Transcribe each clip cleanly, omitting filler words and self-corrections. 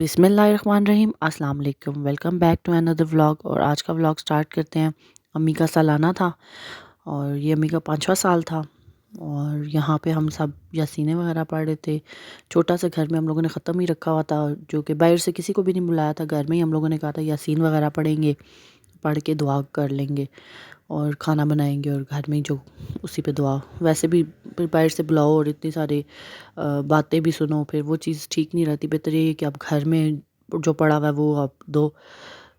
बिस्मिल्लाहिर्रहमानिर्रहीम, अस्सलाम वालेकुम। Welcome back to another vlog. और आज का व्लॉग स्टार्ट करते हैं। अम्मी का सालाना था और ये अम्मी का 5वां साल था और यहाँ पे हम सब यासीनें वगैरह पढ़ रहे थे। छोटा सा घर में हम लोगों ने ख़त्म ही रखा हुआ था, जो कि बाहर से किसी को भी नहीं बुलाया था। घर में ही हम लोगों ने कहा था यासीन वगैरह पढ़ेंगे, पढ़ के दुआ कर लेंगे और खाना बनाएंगे और घर में ही जो उसी पे दुआ। वैसे भी फिर बाहर से बुलाओ और इतनी सारी बातें भी सुनो, फिर वो चीज़ ठीक नहीं रहती। बेहतर ये है कि आप घर में जो पढ़ा हुआ है वो आप दो,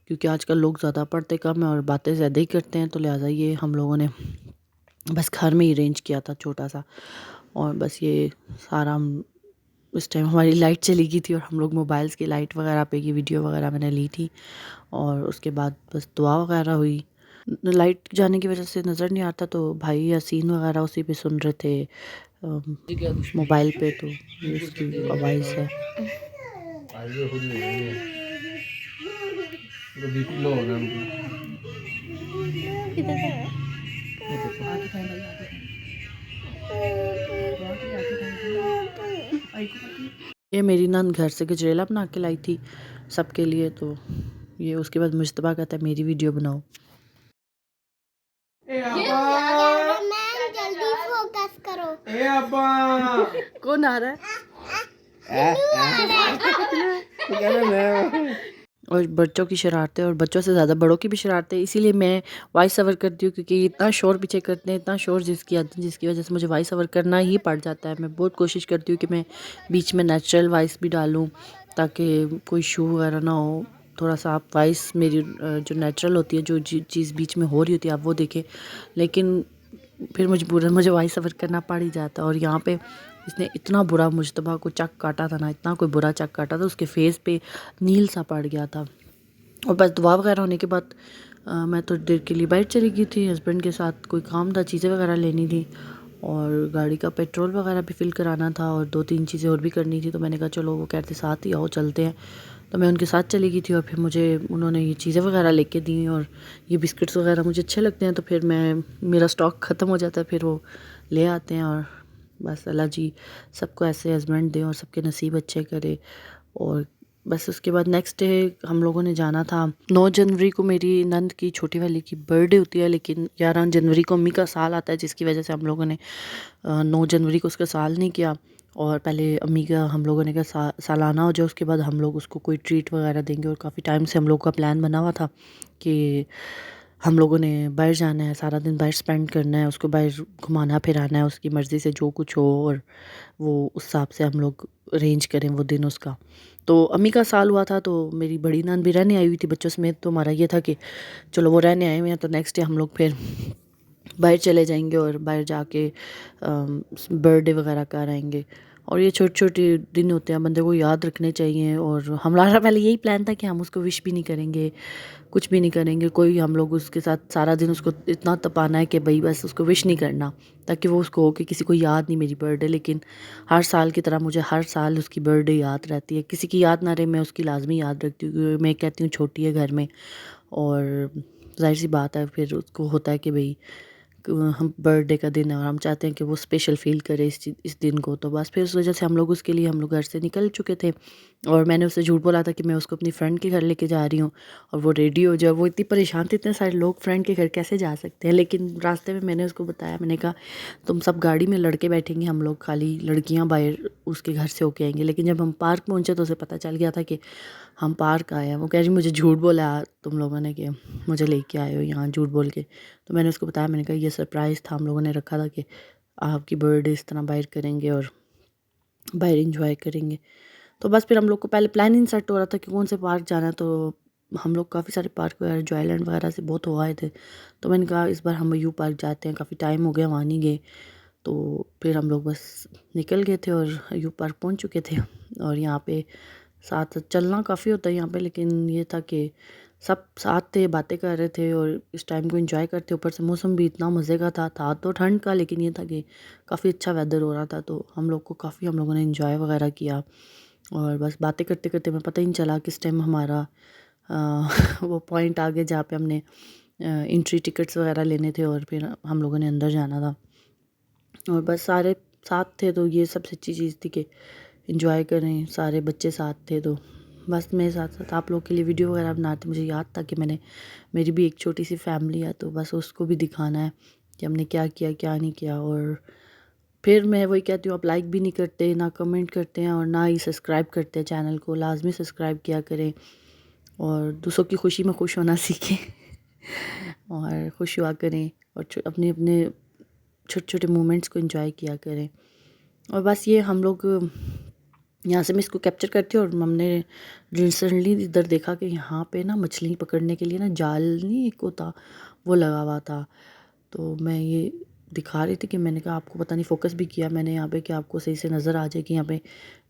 क्योंकि आजकल लोग ज़्यादा पढ़ते कम हैं और बातें ज़्यादा ही करते हैं। तो लिहाजा ये हम लोगों ने बस घर में ही अरेंज किया था छोटा सा। और बस ये सारा उस टाइम हमारी लाइट चली गई थी और हम लोग मोबाइल्स की लाइट वगैरह पे ये वीडियो वगैरह मैंने ली थी। और उसके बाद बस दुआ वगैरह हुई। लाइट जाने की वजह से नज़र नहीं आता, तो भाई यासीन वगैरह उसी पे सुन रहे थे मोबाइल पे। तो ये उसकी आवाज़ है। ये मेरी नंद घर से गजरेला बना के लाई थी सबके लिए। तो ये उसके बाद मुश्तबा कहता है मेरी वीडियो बनाओ। जल्दी फोकस करो। कौन आ रहा है? और बच्चों की शरारतें, और बच्चों से ज़्यादा बड़ों की भी शरारतें, इसीलिए मैं वॉइस ओवर करती हूँ, क्योंकि इतना शोर पीछे करते हैं, इतना शोर जिसकी वजह से मुझे वॉइस ओवर करना ही पड़ जाता है। मैं बहुत कोशिश करती हूँ कि मैं बीच में नेचुरल वॉइस भी डालूँ, ताकि कोई इशू वगैरह ना हो। थोड़ा सा आप वॉइस मेरी जो नेचुरल होती है, जो चीज़ बीच में हो रही होती है, आप वो देखें। लेकिन फिर मजबूरन मुझे वॉइस ओवर करना पड़ ही जाता है। और यहाँ पे इसने इतना बुरा मुश्तबा को चक काटा था ना, इतना कोई बुरा चक काटा था, उसके फेस पे नील सा पड़ गया था। और बस दुआ वगैरह होने के बाद मैं थोड़ी देर के लिए बाहर चली गई थी हस्बैंड के साथ। कोई काम था, चीज़ें वगैरह लेनी थी और गाड़ी का पेट्रोल वगैरह भी फिल कराना था और 2-3 चीज़ें और भी करनी थी। तो मैंने कहा चलो, वो कहते साथ ही आओ चलते हैं। तो मैं उनके साथ चली गई थी और फिर मुझे उन्होंने ये चीज़ें वगैरह लेके दी। और ये बिस्किट्स वगैरह मुझे अच्छे लगते हैं, तो फिर मेरा स्टॉक ख़त्म हो जाता है, फिर वो ले आते हैं। और बस अल्लाह जी सबको ऐसे हस्बैंड दें और सबके नसीब अच्छे करे। और बस उसके बाद नेक्स्ट डे हम लोगों ने जाना था। 9 जनवरी को मेरी नंद की छोटी वाली की बर्थडे होती है, लेकिन 11 जनवरी को अम्मी का साल आता है, जिसकी वजह से हम लोगों ने 9 जनवरी को उसका साल नहीं किया। और पहले अम्मी का हम लोगों ने कहा सालाना हो जाए, उसके बाद हम लोग उसको कोई ट्रीट वगैरह देंगे। और काफ़ी टाइम से हम लोग का प्लान बना हुआ था कि हम लोगों ने बाहर जाना है, सारा दिन बाहर स्पेंड करना है, उसको बाहर घुमाना फिराना है, उसकी मर्ज़ी से जो कुछ हो और वो उस हिसाब से हम लोग अरेंज करें वो दिन उसका। तो अम्मी का साल हुआ था, तो मेरी बड़ी नंद भी रहने आई हुई थी बच्चों समेत। तो हमारा ये था कि चलो वो रहने आए हुए हैं, तो नेक्स्ट डे हम लोग फिर बाहर चले जाएंगे और बाहर जाके बर्थडे वगैरह कर आएंगे। और ये छोटे छोटे दिन होते हैं, बंदे को याद रखने चाहिए। और हमारा पहले यही प्लान था कि हम उसको विश भी नहीं करेंगे, कुछ भी नहीं करेंगे। कोई हम लोग उसके साथ सारा दिन उसको इतना तपाना है कि भाई बस उसको विश नहीं करना, ताकि वो उसको हो कि किसी को याद नहीं मेरी बर्थडे। लेकिन हर साल की तरह मुझे हर साल उसकी बर्थडे याद रहती है। किसी की याद ना रहे, मैं उसकी लाजमी याद रखती हूँ, क्योंकि मैं कहती हूँ छोटी है घर में। और जाहिर सी बात है, फिर उसको होता है कि भाई हम बर्थडे का दिन है और हम चाहते हैं कि वो स्पेशल फ़ील करे इस दिन को। तो बस फिर उस वजह से हम लोग उसके लिए हम लोग घर से निकल चुके थे। और मैंने उससे झूठ बोला था कि मैं उसको अपनी फ्रेंड के घर लेके जा रही हूँ। और वो रेडी हो जाए, वो इतनी परेशान थी, इतने सारे लोग फ्रेंड के घर कैसे जा सकते हैं। लेकिन रास्ते में मैंने उसको बताया, मैंने कहा तुम सब गाड़ी में लड़के बैठेंगे, हम लोग खाली लड़कियाँ बाहर उसके घर से होके आएंगे। लेकिन जब हम पार्क पहुँचे तो उसे पता चल गया था कि हम पार्क आए हैं। वो कह रही मुझे झूठ बोला तुम लोगों ने कि मुझे लेके आए हो यहाँ झूठ बोल के। तो मैंने उसको बताया, मैंने कहा ये सरप्राइज़ था, हम लोगों ने रखा था कि आपकी बर्थडे इस तरह बाहर करेंगे और बाहर इंजॉय करेंगे। तो बस फिर हम लोग को पहले प्लानिंग सेट हो रहा था कि कौन से पार्क जाना है। तो हम लोग काफ़ी सारे पार्क वगैरह जॉयलैंड वगैरह से बहुत हो आए थे। तो मैंने कहा इस बार हम यू पार्क जाते हैं, काफ़ी टाइम हो गया वहाँ नहीं गए। तो फिर हम लोग बस निकल गए थे और यू पार्क पहुँच चुके थे। और यहाँ पे साथ चलना काफ़ी होता है यहाँ पे, लेकिन ये था कि सब साथ थे, बातें कर रहे थे और इस टाइम को एंजॉय करते। ऊपर से मौसम भी इतना मज़े का था तो ठंड का, लेकिन ये था कि काफ़ी अच्छा वेदर हो रहा था। तो हम लोगों ने एंजॉय वगैरह किया। और बस बातें करते करते मैं पता ही नहीं चला किस टाइम हमारा वो पॉइंट आ गया जहाँ पे हमने एंट्री टिकट्स वगैरह लेने थे और फिर हम लोगों ने अंदर जाना था। और बस सारे साथ थे, तो ये सबसे अच्छी चीज़ थी कि एंजॉय करें, सारे बच्चे साथ थे। तो बस मेरे साथ साथ आप लोग के लिए वीडियो वगैरह बनाते मुझे याद था कि मेरी भी एक छोटी सी फैमिली है, तो बस उसको भी दिखाना है कि हमने क्या किया क्या नहीं किया। और फिर मैं वही कहती हूँ, आप लाइक भी नहीं करते, ना कमेंट करते हैं और ना ही सब्सक्राइब करते हैं चैनल को। लाजमी सब्सक्राइब किया करें और दूसरों की खुशी में खुश होना सीखें और खुश हुआ करें और अपने अपने छोटे छोटे मोमेंट्स को एंजॉय किया करें। और बस ये हम लोग यहाँ से मैं इसको कैप्चर करती हूँ। और हमने रिसेंटली इधर देखा कि यहाँ पे ना मछली पकड़ने के लिए ना जाल नहीं एक होता, वो लगा हुआ था। तो मैं ये दिखा रही थी कि मैंने कहा आपको पता नहीं, फोकस भी किया मैंने यहाँ पे कि आपको सही से नज़र आ जाए कि यहाँ पे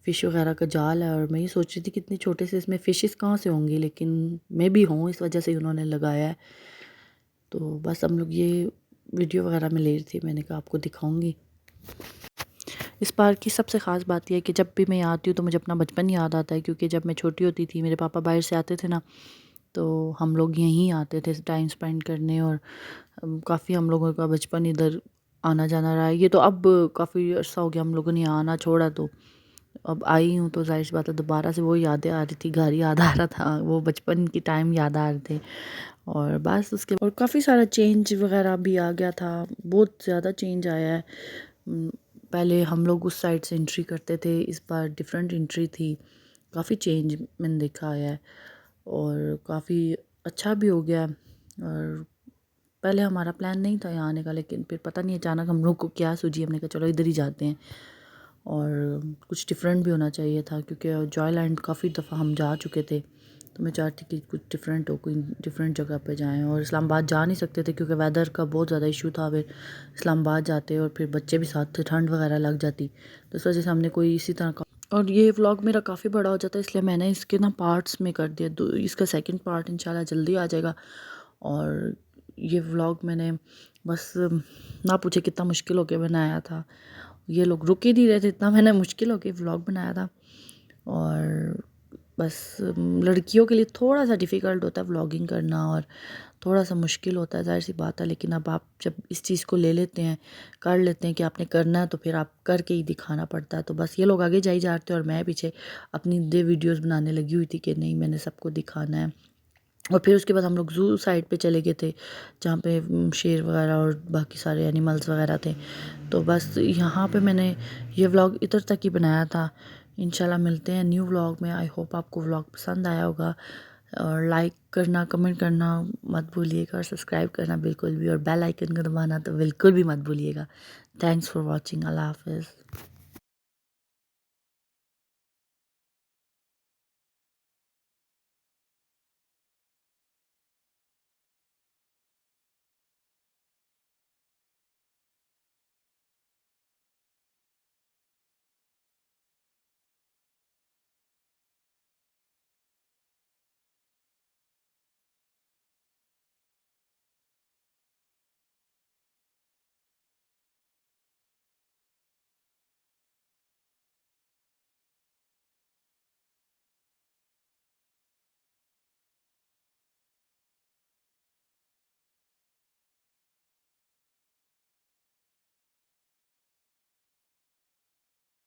फ़िश वगैरह का जाल है। और मैं ये सोच रही थी कितने छोटे से इसमें फ़िशेस कहाँ से होंगी, लेकिन मैं भी हूँ इस वजह से उन्होंने लगाया है। तो बस हम लोग ये वीडियो वगैरह में ले रही थी, मैंने कहा आपको दिखाऊंगी। इस पार्क की सबसे ख़ास बात यह है कि जब भी मैं आती हूँ तो मुझे अपना बचपन याद आता है, क्योंकि जब मैं छोटी होती थी मेरे पापा बाहर से आते थे ना, तो हम लोग यहीं आते थे टाइम स्पेंड करने। और काफ़ी हम लोगों का बचपन इधर आना जाना रहा है। ये तो अब काफ़ी अर्सा हो गया हम लोगों ने यहाँ आना छोड़ा, तो अब आई हूँ तो जाहिर सी बात है दोबारा से वो यादें आ रही थी, घर याद आ रहा था, वो बचपन की टाइम याद आ रहे थे। और बस उसके और काफ़ी सारा चेंज वगैरह भी आ गया था, बहुत ज़्यादा चेंज आया है। पहले हम लोग उस साइड से एंट्री करते थे, इस बार डिफरेंट एंट्री थी। काफ़ी चेंज मैंने देखा है और काफ़ी अच्छा भी हो गया। और पहले हमारा प्लान नहीं था यहाँ आने का, लेकिन फिर पता नहीं अचानक हम लोग को क्या सूझी, हमने कहा चलो इधर ही जाते हैं। और कुछ डिफरेंट भी होना चाहिए था, क्योंकि जॉयलैंड काफ़ी दफ़ा हम जा चुके थे, तो मैं चाहती कि कुछ डिफरेंट हो, कोई डिफरेंट जगह पे जाएं। और इस्लामाबाद जा नहीं सकते थे क्योंकि वेदर का बहुत ज़्यादा इशू था। फिर इस्लामाबाद जाते और फिर बच्चे भी साथ थे, ठंड वगैरह लग जाती, तो इस वजह से हमने कोई इसी तरह का। और ये व्लॉग मेरा काफ़ी बड़ा हो जाता है, इसलिए मैंने इसके ना पार्ट्स में कर दिया। इसका सेकंड पार्ट इंशाल्लाह जल्दी आ जाएगा। और ये व्लॉग मैंने बस ना पूछे कितना मुश्किल होकर बनाया था, ये लोग रुक ही नहीं रहे थे, इतना मैंने मुश्किल होकर व्लॉग बनाया था। और बस लड़कियों के लिए थोड़ा सा डिफ़िकल्ट होता है व्लॉगिंग करना और थोड़ा सा मुश्किल होता है, ज़ाहिर सी बात है। लेकिन अब आप जब इस चीज़ को ले लेते हैं, कर लेते हैं कि आपने करना है, तो फिर आप करके ही दिखाना पड़ता है। तो बस ये लोग आगे जा ही जाते हैं और मैं पीछे अपनी वीडियोस बनाने लगी हुई थी कि नहीं मैंने सबको दिखाना है। और फिर उसके बाद हम लोग ज़ू साइड पे चले गए थे, जहाँ पे शेर वगैरह और बाकी सारे एनिमल्स वगैरह थे। तो बस यहाँ पे मैंने ये व्लॉग इधर तक ही बनाया था। इंशाल्लाह मिलते हैं न्यू व्लॉग में। आई होप आपको व्लॉग पसंद आया होगा। और लाइक करना, कमेंट करना मत भूलिएगा और सब्सक्राइब करना बिल्कुल भी, और बेल आइकन को दबाना तो बिल्कुल भी मत भूलिएगा। Thanks for watching. अल्लाह हाफ़िज़।